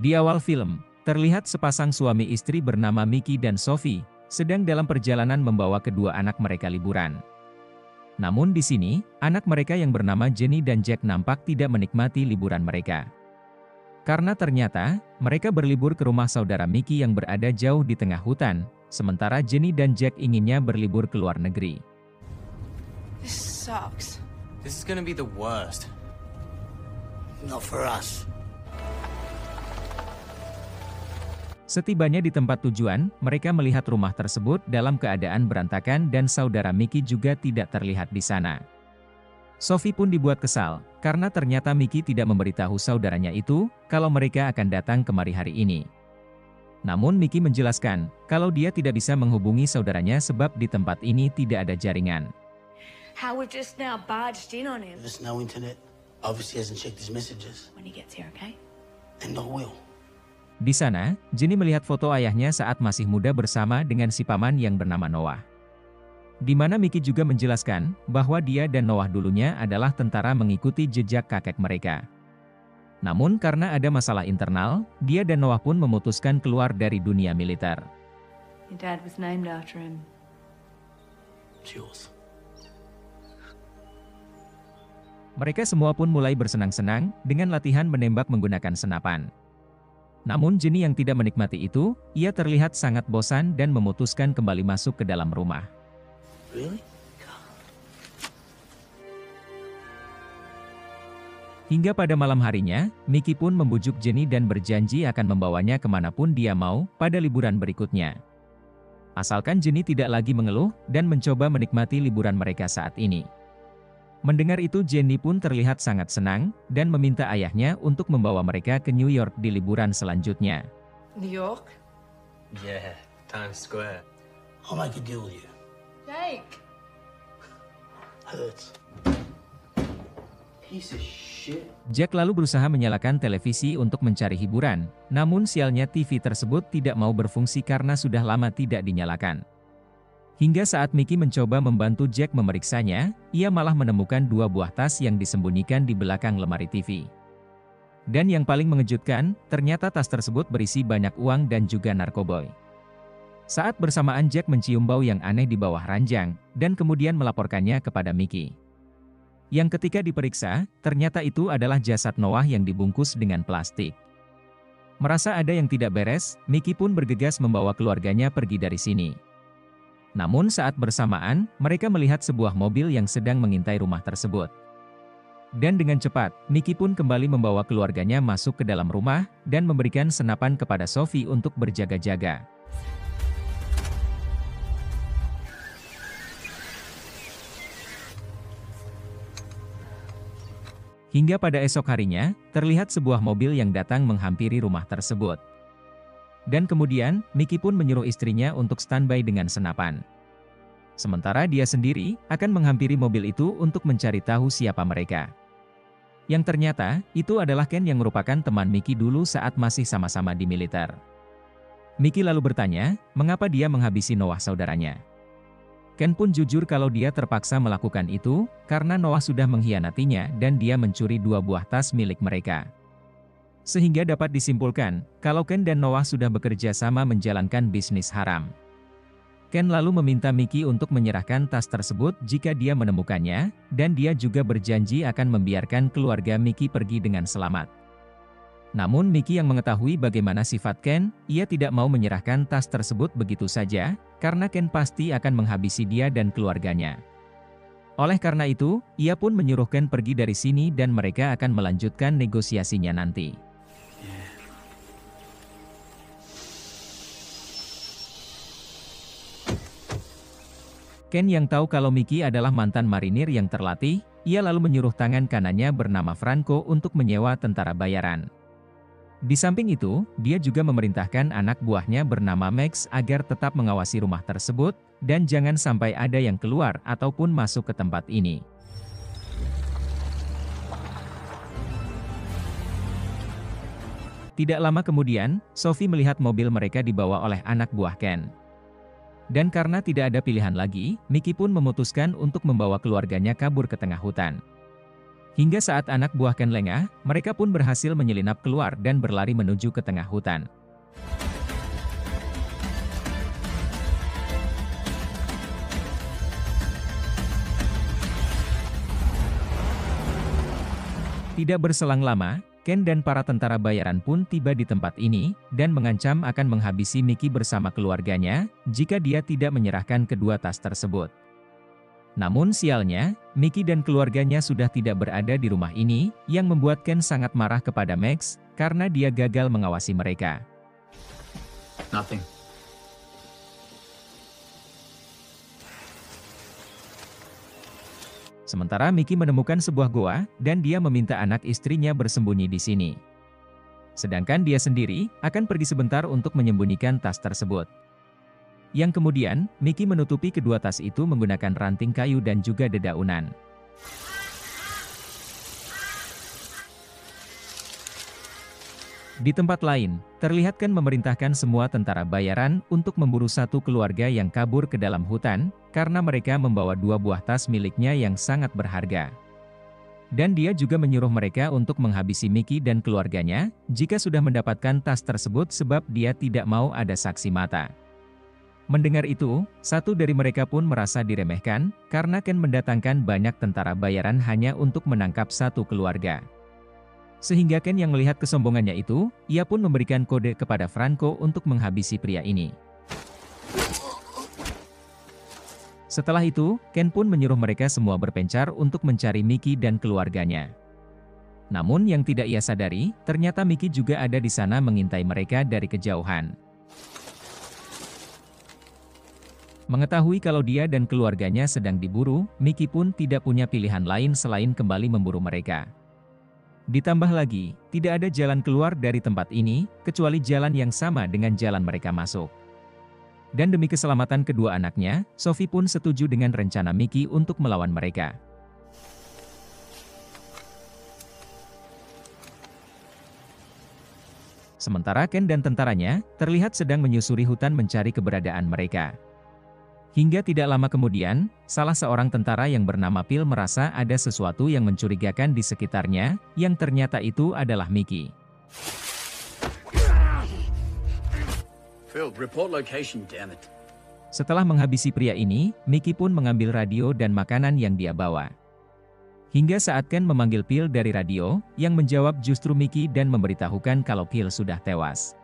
Di awal film, terlihat sepasang suami istri bernama Mickey dan Sophie, sedang dalam perjalanan membawa kedua anak mereka liburan. Namun di sini, anak mereka yang bernama Jenny dan Jack nampak tidak menikmati liburan mereka. Karena ternyata, mereka berlibur ke rumah saudara Mickey yang berada jauh di tengah hutan, sementara Jenny dan Jack inginnya berlibur ke luar negeri. This sucks. This is gonna be the worst. Not for us. Setibanya di tempat tujuan, mereka melihat rumah tersebut dalam keadaan berantakan dan saudara Mickey juga tidak terlihat di sana. Sophie pun dibuat kesal, karena ternyata Mickey tidak memberitahu saudaranya itu, kalau mereka akan datang kemari hari ini. Namun Mickey menjelaskan, kalau dia tidak bisa menghubungi saudaranya sebab di tempat ini tidak ada jaringan. How we've just now barged in on him. There's no internet. Obviously hasn't checked his messages. When he gets here, okay? And no will. Di sana, Jenny melihat foto ayahnya saat masih muda bersama dengan si paman yang bernama Noah. Di mana Mickey juga menjelaskan, bahwa dia dan Noah dulunya adalah tentara mengikuti jejak kakek mereka. Namun karena ada masalah internal, dia dan Noah pun memutuskan keluar dari dunia militer. Your dad was named after him. It's yours. Mereka semua pun mulai bersenang-senang, dengan latihan menembak menggunakan senapan. Namun Jenny yang tidak menikmati itu, ia terlihat sangat bosan dan memutuskan kembali masuk ke dalam rumah. Really? Hingga pada malam harinya, Mickey pun membujuk Jenny dan berjanji akan membawanya kemanapun dia mau, pada liburan berikutnya. Asalkan Jenny tidak lagi mengeluh, dan mencoba menikmati liburan mereka saat ini. Mendengar itu Jenny pun terlihat sangat senang, dan meminta ayahnya untuk membawa mereka ke New York di liburan selanjutnya. New York? Yeah, Times Square. I'll make a deal with you. Jake! Hurts. Piece of shit. Jack lalu berusaha menyalakan televisi untuk mencari hiburan, namun sialnya TV tersebut tidak mau berfungsi karena sudah lama tidak dinyalakan. Hingga saat Mickey mencoba membantu Jack memeriksanya, ia malah menemukan dua buah tas yang disembunyikan di belakang lemari TV. Dan yang paling mengejutkan, ternyata tas tersebut berisi banyak uang dan juga narkoboy. Saat bersamaan Jack mencium bau yang aneh di bawah ranjang, dan kemudian melaporkannya kepada Mickey. Yang ketika diperiksa, ternyata itu adalah jasad Noah yang dibungkus dengan plastik. Merasa ada yang tidak beres, Mickey pun bergegas membawa keluarganya pergi dari sini. Namun saat bersamaan, mereka melihat sebuah mobil yang sedang mengintai rumah tersebut. Dan dengan cepat, Mickey pun kembali membawa keluarganya masuk ke dalam rumah, dan memberikan senapan kepada Sophie untuk berjaga-jaga. Hingga pada esok harinya, terlihat sebuah mobil yang datang menghampiri rumah tersebut. Dan kemudian, Mickey pun menyuruh istrinya untuk standby dengan senapan. Sementara dia sendiri, akan menghampiri mobil itu untuk mencari tahu siapa mereka. Yang ternyata, itu adalah Ken yang merupakan teman Mickey dulu saat masih sama-sama di militer. Mickey lalu bertanya, mengapa dia menghabisi Noah saudaranya. Ken pun jujur kalau dia terpaksa melakukan itu, karena Noah sudah mengkhianatinya dan dia mencuri dua buah tas milik mereka. Sehingga dapat disimpulkan, kalau Ken dan Noah sudah bekerja sama menjalankan bisnis haram. Ken lalu meminta Mickey untuk menyerahkan tas tersebut jika dia menemukannya, dan dia juga berjanji akan membiarkan keluarga Mickey pergi dengan selamat. Namun Mickey yang mengetahui bagaimana sifat Ken, ia tidak mau menyerahkan tas tersebut begitu saja, karena Ken pasti akan menghabisi dia dan keluarganya. Oleh karena itu, ia pun menyuruh Ken pergi dari sini dan mereka akan melanjutkan negosiasinya nanti. Ken yang tahu kalau Mickey adalah mantan marinir yang terlatih, ia lalu menyuruh tangan kanannya bernama Franco untuk menyewa tentara bayaran. Di samping itu, dia juga memerintahkan anak buahnya bernama Max agar tetap mengawasi rumah tersebut, dan jangan sampai ada yang keluar ataupun masuk ke tempat ini. Tidak lama kemudian, Sophie melihat mobil mereka dibawa oleh anak buah Ken. Dan karena tidak ada pilihan lagi, Mickey pun memutuskan untuk membawa keluarganya kabur ke tengah hutan. Hingga saat anak buah Ken lengah, mereka pun berhasil menyelinap keluar dan berlari menuju ke tengah hutan. Tidak berselang lama, Ken dan para tentara bayaran pun tiba di tempat ini, dan mengancam akan menghabisi Mickey bersama keluarganya, jika dia tidak menyerahkan kedua tas tersebut. Namun sialnya, Mickey dan keluarganya sudah tidak berada di rumah ini, yang membuat Ken sangat marah kepada Max, karena dia gagal mengawasi mereka. Nothing. Sementara Mickey menemukan sebuah goa, dan dia meminta anak istrinya bersembunyi di sini. Sedangkan dia sendiri, akan pergi sebentar untuk menyembunyikan tas tersebut. Yang kemudian, Mickey menutupi kedua tas itu menggunakan ranting kayu dan juga dedaunan. Di tempat lain, terlihat Ken memerintahkan semua tentara bayaran untuk memburu satu keluarga yang kabur ke dalam hutan, karena mereka membawa 2 buah tas miliknya yang sangat berharga. Dan dia juga menyuruh mereka untuk menghabisi Mickey dan keluarganya, jika sudah mendapatkan tas tersebut sebab dia tidak mau ada saksi mata. Mendengar itu, satu dari mereka pun merasa diremehkan, karena Ken mendatangkan banyak tentara bayaran hanya untuk menangkap satu keluarga. Sehingga Ken yang melihat kesombongannya itu, ia pun memberikan kode kepada Franco untuk menghabisi pria ini. Setelah itu, Ken pun menyuruh mereka semua berpencar untuk mencari Mickey dan keluarganya. Namun yang tidak ia sadari, ternyata Mickey juga ada di sana mengintai mereka dari kejauhan. Mengetahui kalau dia dan keluarganya sedang diburu, Mickey pun tidak punya pilihan lain selain kembali memburu mereka. Ditambah lagi, tidak ada jalan keluar dari tempat ini, kecuali jalan yang sama dengan jalan mereka masuk. Dan demi keselamatan kedua anaknya, Sophie pun setuju dengan rencana Mickey untuk melawan mereka. Sementara Ken dan tentaranya, terlihat sedang menyusuri hutan mencari keberadaan mereka. Hingga tidak lama kemudian, salah seorang tentara yang bernama Phil merasa ada sesuatu yang mencurigakan di sekitarnya, yang ternyata itu adalah Mickey. Phil, report location, damn it. Setelah menghabisi pria ini, Mickey pun mengambil radio dan makanan yang dia bawa. Hingga saat Ken memanggil Phil dari radio, yang menjawab justru Mickey dan memberitahukan kalau Phil sudah tewas.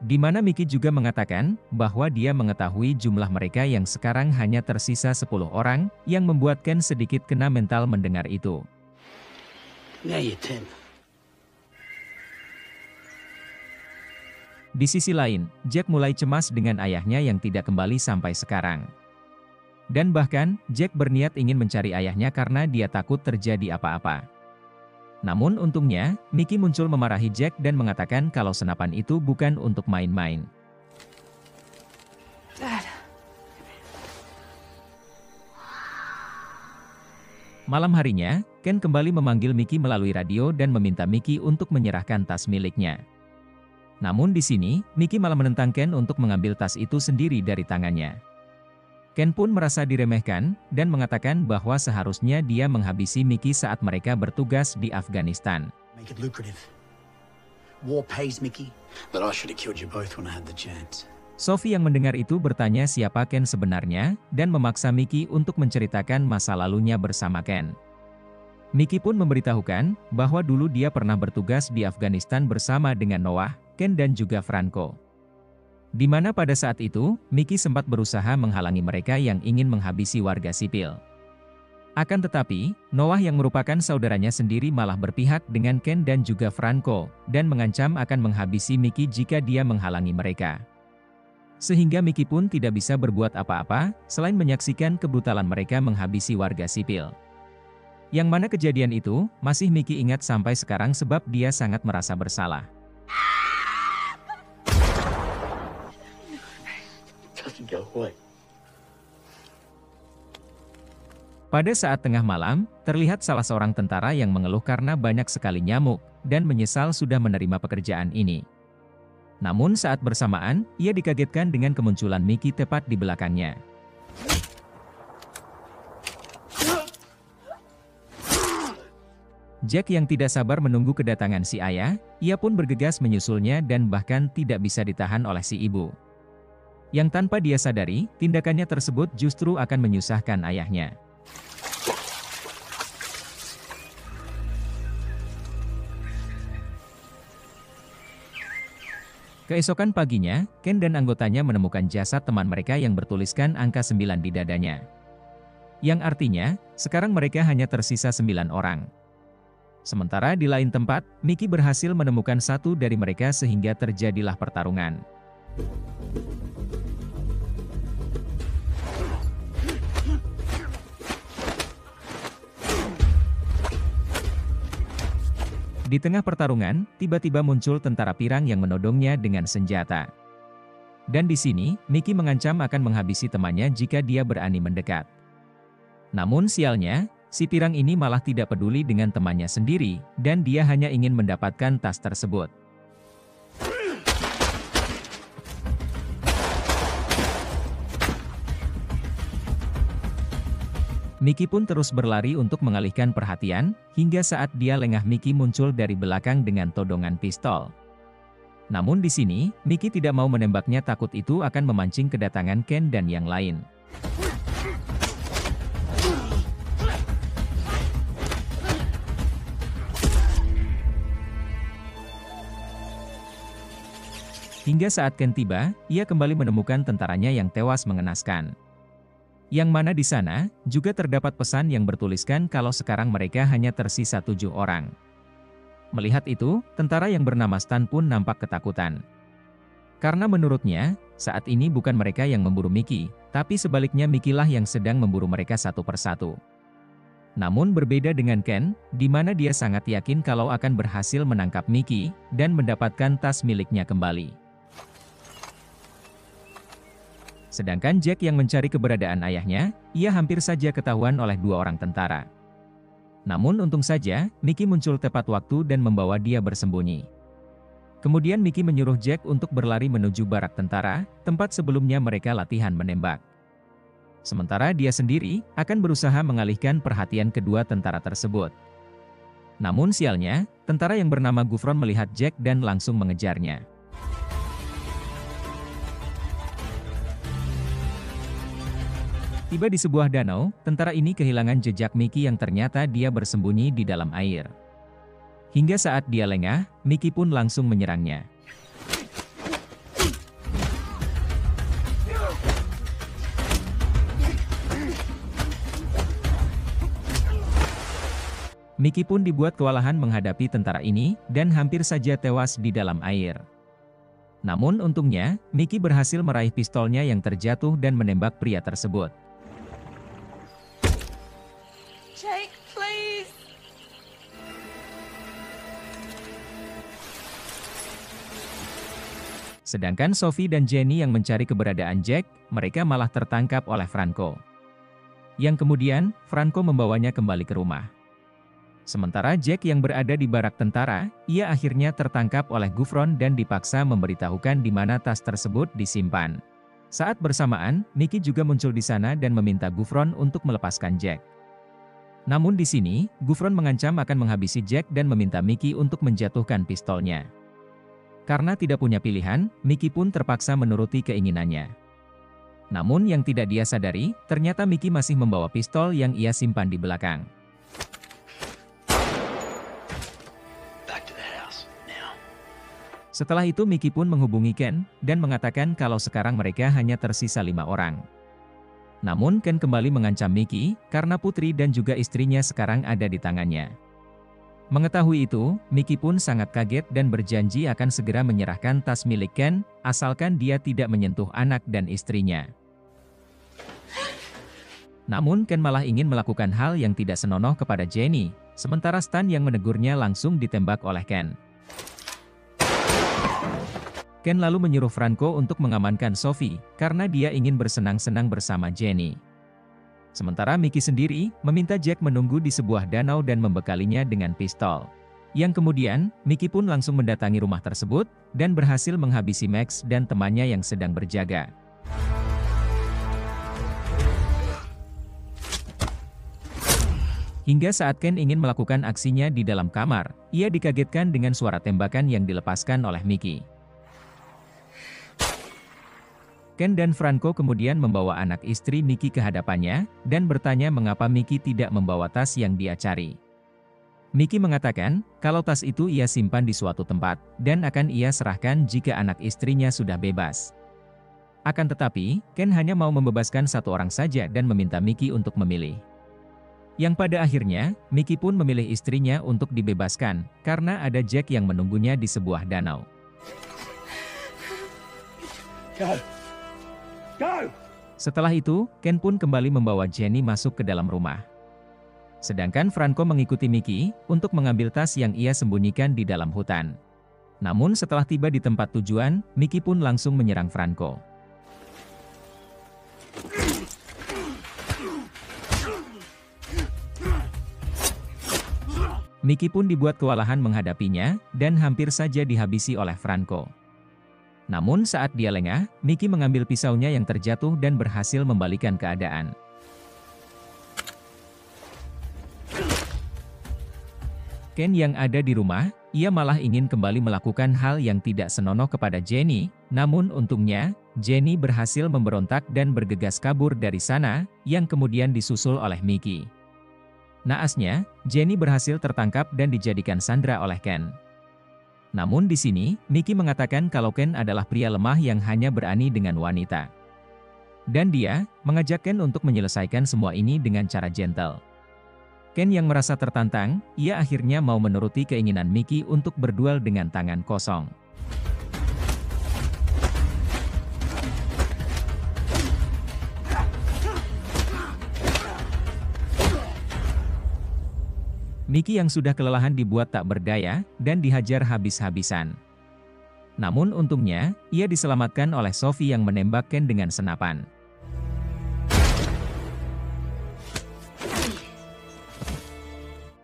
Di mana Mickey juga mengatakan, bahwa dia mengetahui jumlah mereka yang sekarang hanya tersisa 10 orang, yang membuat Ken sedikit kena mental mendengar itu. Now you're 10. Di sisi lain, Jack mulai cemas dengan ayahnya yang tidak kembali sampai sekarang. Dan bahkan, Jack berniat ingin mencari ayahnya karena dia takut terjadi apa-apa. Namun untungnya, Mickey muncul memarahi Jack dan mengatakan kalau senapan itu bukan untuk main-main. Dad. Malam harinya, Ken kembali memanggil Mickey melalui radio dan meminta Mickey untuk menyerahkan tas miliknya. Namun di sini, Mickey malah menentang Ken untuk mengambil tas itu sendiri dari tangannya. Ken pun merasa diremehkan, dan mengatakan bahwa seharusnya dia menghabisi Mickey saat mereka bertugas di Afghanistan. Make it lucrative. War pays, Mickey. But I should have killed you both when I had the chance. Sophie yang mendengar itu bertanya siapa Ken sebenarnya, dan memaksa Mickey untuk menceritakan masa lalunya bersama Ken. Mickey pun memberitahukan, bahwa dulu dia pernah bertugas di Afghanistan bersama dengan Noah, Ken dan juga Franco. Di mana pada saat itu, Mickey sempat berusaha menghalangi mereka yang ingin menghabisi warga sipil. Akan tetapi, Noah yang merupakan saudaranya sendiri malah berpihak dengan Ken dan juga Franco, dan mengancam akan menghabisi Mickey jika dia menghalangi mereka. Sehingga Mickey pun tidak bisa berbuat apa-apa, selain menyaksikan kebrutalan mereka menghabisi warga sipil. Yang mana kejadian itu, masih Mickey ingat sampai sekarang sebab dia sangat merasa bersalah. Go away. Pada saat tengah malam, terlihat salah seorang tentara yang mengeluh karena banyak sekali nyamuk, dan menyesal sudah menerima pekerjaan ini. Namun saat bersamaan, ia dikagetkan dengan kemunculan Mickey tepat di belakangnya. Jack yang tidak sabar menunggu kedatangan si ayah, ia pun bergegas menyusulnya dan bahkan tidak bisa ditahan oleh si ibu. Yang tanpa dia sadari, tindakannya tersebut justru akan menyusahkan ayahnya. Keesokan paginya, Ken dan anggotanya menemukan jasad teman mereka yang bertuliskan angka 9 di dadanya. Yang artinya, sekarang mereka hanya tersisa 9 orang. Sementara di lain tempat, Mickey berhasil menemukan satu dari mereka sehingga terjadilah pertarungan. Di tengah pertarungan, tiba-tiba muncul tentara pirang yang menodongnya dengan senjata. Dan di sini, Mickey mengancam akan menghabisi temannya jika dia berani mendekat. Namun sialnya, si pirang ini malah tidak peduli dengan temannya sendiri, dan dia hanya ingin mendapatkan tas tersebut. Mickey pun terus berlari untuk mengalihkan perhatian, hingga saat dia lengah Mickey muncul dari belakang dengan todongan pistol. Namun di sini, Mickey tidak mau menembaknya takut itu akan memancing kedatangan Ken dan yang lain. Hingga saat Ken tiba, ia kembali menemukan tentaranya yang tewas mengenaskan. Yang mana di sana, juga terdapat pesan yang bertuliskan kalau sekarang mereka hanya tersisa 7 orang. Melihat itu, tentara yang bernama Stan pun nampak ketakutan. Karena menurutnya, saat ini bukan mereka yang memburu Mickey, tapi sebaliknya Mickey lah yang sedang memburu mereka satu persatu. Namun berbeda dengan Ken, di mana dia sangat yakin kalau akan berhasil menangkap Mickey, dan mendapatkan tas miliknya kembali. Sedangkan Jack yang mencari keberadaan ayahnya, ia hampir saja ketahuan oleh 2 orang tentara. Namun untung saja, Mickey muncul tepat waktu dan membawa dia bersembunyi. Kemudian Mickey menyuruh Jack untuk berlari menuju barak tentara, tempat sebelumnya mereka latihan menembak. Sementara dia sendiri, akan berusaha mengalihkan perhatian kedua tentara tersebut. Namun sialnya, tentara yang bernama Gufron melihat Jack dan langsung mengejarnya. Tiba di sebuah danau, tentara ini kehilangan jejak Mickey yang ternyata dia bersembunyi di dalam air. Hingga saat dia lengah, Mickey pun langsung menyerangnya. Mickey pun dibuat kewalahan menghadapi tentara ini, dan hampir saja tewas di dalam air. Namun untungnya, Mickey berhasil meraih pistolnya yang terjatuh dan menembak pria tersebut. Jake, please. Sedangkan Sophie dan Jenny yang mencari keberadaan Jack, mereka malah tertangkap oleh Franco. Yang kemudian, Franco membawanya kembali ke rumah. Sementara Jack yang berada di barak tentara, ia akhirnya tertangkap oleh Gufron dan dipaksa memberitahukan di mana tas tersebut disimpan. Saat bersamaan, Mickey juga muncul di sana dan meminta Gufron untuk melepaskan Jack. Namun di sini, Gufron mengancam akan menghabisi Jack dan meminta Mickey untuk menjatuhkan pistolnya. Karena tidak punya pilihan, Mickey pun terpaksa menuruti keinginannya. Namun yang tidak dia sadari, ternyata Mickey masih membawa pistol yang ia simpan di belakang. Setelah itu Mickey pun menghubungi Ken, dan mengatakan kalau sekarang mereka hanya tersisa 5 orang. Namun Ken kembali mengancam Mickey, karena putri dan juga istrinya sekarang ada di tangannya. Mengetahui itu, Mickey pun sangat kaget dan berjanji akan segera menyerahkan tas milik Ken, asalkan dia tidak menyentuh anak dan istrinya. Namun Ken malah ingin melakukan hal yang tidak senonoh kepada Jenny, sementara Stan yang menegurnya langsung ditembak oleh Ken. Ken lalu menyuruh Franco untuk mengamankan Sophie, karena dia ingin bersenang-senang bersama Jenny. Sementara Mickey sendiri, meminta Jack menunggu di sebuah danau dan membekalinya dengan pistol. Yang kemudian, Mickey pun langsung mendatangi rumah tersebut, dan berhasil menghabisi Max dan temannya yang sedang berjaga. Hingga saat Ken ingin melakukan aksinya di dalam kamar, ia dikagetkan dengan suara tembakan yang dilepaskan oleh Mickey. Ken dan Franco kemudian membawa anak istri Mickey ke hadapannya, dan bertanya mengapa Mickey tidak membawa tas yang dia cari. Mickey mengatakan, kalau tas itu ia simpan di suatu tempat, dan akan ia serahkan jika anak istrinya sudah bebas. Akan tetapi, Ken hanya mau membebaskan satu orang saja dan meminta Mickey untuk memilih. Yang pada akhirnya, Mickey pun memilih istrinya untuk dibebaskan, karena ada Jack yang menunggunya di sebuah danau. Go. Go! Setelah itu, Ken pun kembali membawa Jenny masuk ke dalam rumah. Sedangkan Franco mengikuti Mickey, untuk mengambil tas yang ia sembunyikan di dalam hutan. Namun setelah tiba di tempat tujuan, Mickey pun langsung menyerang Franco. Mickey pun dibuat kewalahan menghadapinya, dan hampir saja dihabisi oleh Franco. Namun saat dia lengah, Mickey mengambil pisaunya yang terjatuh dan berhasil membalikan keadaan. Ken yang ada di rumah, ia malah ingin kembali melakukan hal yang tidak senonoh kepada Jenny, namun untungnya, Jenny berhasil memberontak dan bergegas kabur dari sana, yang kemudian disusul oleh Mickey. Naasnya, Jenny berhasil tertangkap dan dijadikan sandera oleh Ken. Namun di sini, Mickey mengatakan kalau Ken adalah pria lemah yang hanya berani dengan wanita. Dan dia mengajak Ken untuk menyelesaikan semua ini dengan cara gentle. Ken yang merasa tertantang, ia akhirnya mau menuruti keinginan Mickey untuk berduel dengan tangan kosong. Mickey yang sudah kelelahan dibuat tak berdaya, dan dihajar habis-habisan. Namun untungnya, ia diselamatkan oleh Sophie yang menembak Ken dengan senapan.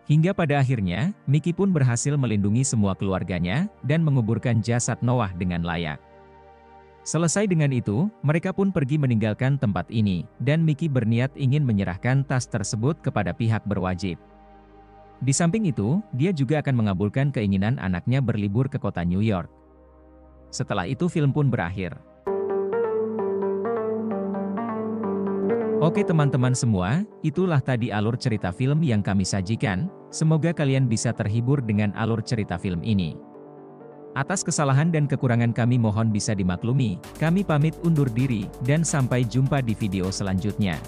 Hingga pada akhirnya, Mickey pun berhasil melindungi semua keluarganya, dan menguburkan jasad Noah dengan layak. Selesai dengan itu, mereka pun pergi meninggalkan tempat ini, dan Mickey berniat ingin menyerahkan tas tersebut kepada pihak berwajib. Di samping itu, dia juga akan mengabulkan keinginan anaknya berlibur ke kota New York. Setelah itu film pun berakhir. Oke teman-teman semua, itulah tadi alur cerita film yang kami sajikan, semoga kalian bisa terhibur dengan alur cerita film ini. Atas kesalahan dan kekurangan kami mohon bisa dimaklumi, kami pamit undur diri, dan sampai jumpa di video selanjutnya.